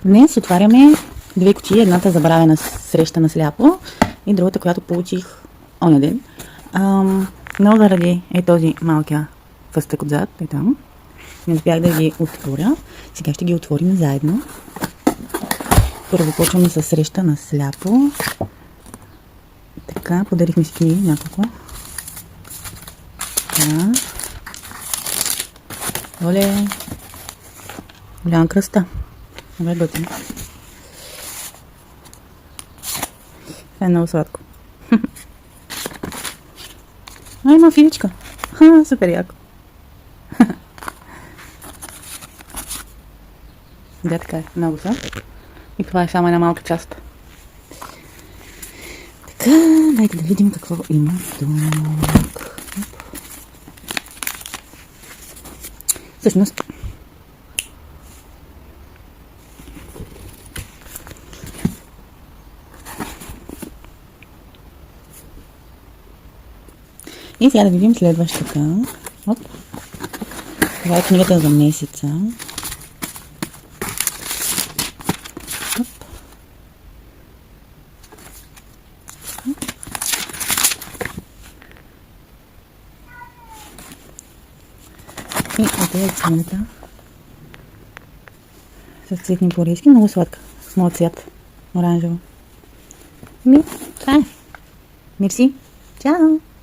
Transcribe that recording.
Днес отваряме две кутии. Едната забравена среща на сляпо и другата, която получих оня ден. Много заради този малкия фъстък отзад, е там. Не успях да ги отворя. Сега ще ги отворим заедно. Първо почваме с среща на сляпо. Така, подарихме си книги няколко. Така. Оле! Голяма кръста. Добре, готино. Това е много сладко. Има филичка. Супер яко. Да, така е. Много са. И това е само една малка част. Така, дайте да видим какво има тук. Всъщност, и сега да видим следващата. Оп. Това е книгата за месеца. Оп. И ето е книгата. С цветни порезки. Много сладка. С моят цвят. Оранжево. Това е. Мерси. Чао!